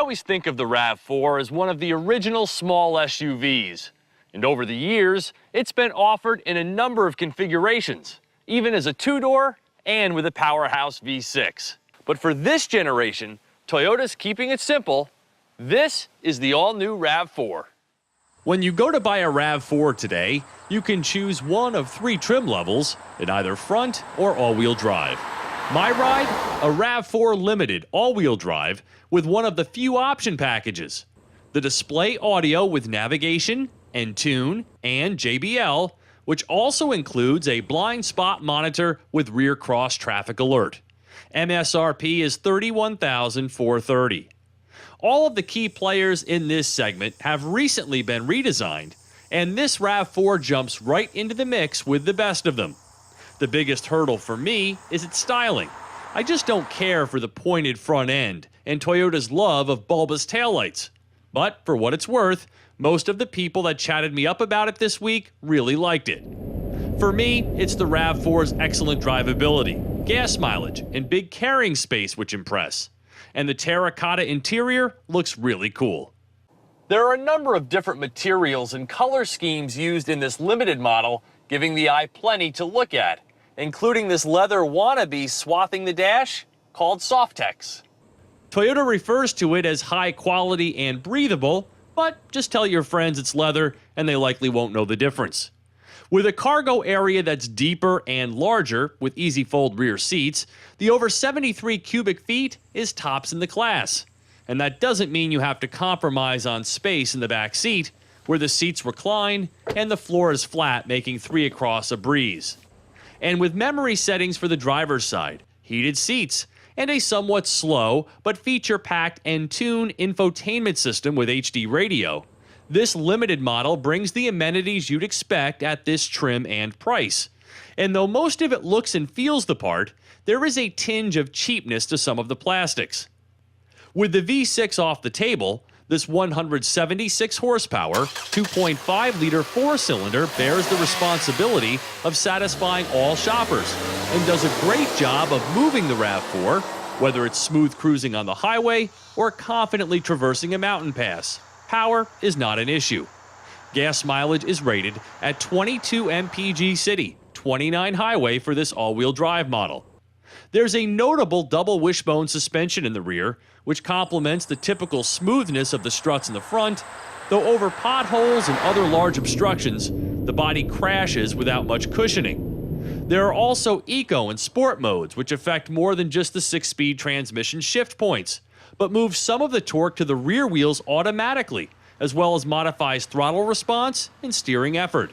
always think of the RAV4 as one of the original small SUVs. And over the years, it's been offered in a number of configurations, even as a two-door and with a powerhouse V6. But for this generation, Toyota's keeping it simple. This is the all-new RAV4. When you go to buy a RAV4 today, you can choose one of 3 trim levels in either front or all-wheel drive. My ride? A RAV4 Limited all-wheel drive with one of the few option packages. The display audio with navigation, Entune, and JBL, which also includes a blind spot monitor with rear cross traffic alert. MSRP is $31,430. All of the key players in this segment have recently been redesigned, and this RAV4 jumps right into the mix with the best of them. The biggest hurdle for me is its styling. I just don't care for the pointed front end and Toyota's love of bulbous taillights. But for what it's worth, most of the people that chatted me up about it this week really liked it. For me, it's the RAV4's excellent drivability, gas mileage, and big carrying space which impress. And the terracotta interior looks really cool. There are a number of different materials and color schemes used in this limited model, giving the eye plenty to look at, including this leather wannabe swathing the dash called Softex. Toyota refers to it as high quality and breathable, but just tell your friends it's leather and they likely won't know the difference. With a cargo area that's deeper and larger with easy fold rear seats, the over 73 cubic feet is tops in the class. And that doesn't mean you have to compromise on space in the back seat, where the seats recline and the floor is flat, making 3 across a breeze. And with memory settings for the driver's side, heated seats, and a somewhat slow but feature-packed Entune infotainment system with HD radio, this limited model brings the amenities you'd expect at this trim and price. And though most of it looks and feels the part, there is a tinge of cheapness to some of the plastics. With the V6 off the table, this 176 horsepower, 2.5-liter 4-cylinder bears the responsibility of satisfying all shoppers and does a great job of moving the RAV4, whether it's smooth cruising on the highway or confidently traversing a mountain pass. Power is not an issue. Gas mileage is rated at 22 mpg city, 29 highway for this all-wheel drive model. There's a notable double wishbone suspension in the rear, which complements the typical smoothness of the struts in the front, though over potholes and other large obstructions, the body crashes without much cushioning. There are also eco and sport modes, which affect more than just the 6-speed transmission shift points, but move some of the torque to the rear wheels automatically, as well as modifies throttle response and steering effort.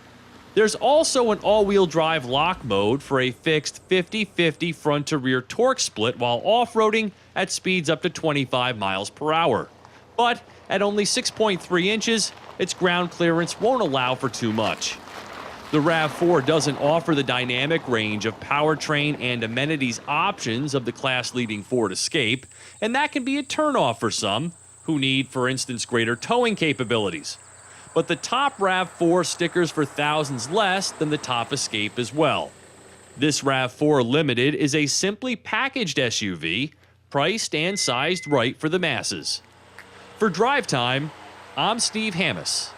There's also an all-wheel drive lock mode for a fixed 50-50 front-to-rear torque split while off-roading at speeds up to 25 miles per hour. But at only 6.3 inches, its ground clearance won't allow for too much. The RAV4 doesn't offer the dynamic range of powertrain and amenities options of the class-leading Ford Escape, and that can be a turnoff for some who need, for instance, greater towing capabilities. But the top RAV4 stickers for thousands less than the top Escape as well. This RAV4 Limited is a simply packaged SUV, priced and sized right for the masses. For Drive Time, I'm Steve Hammes.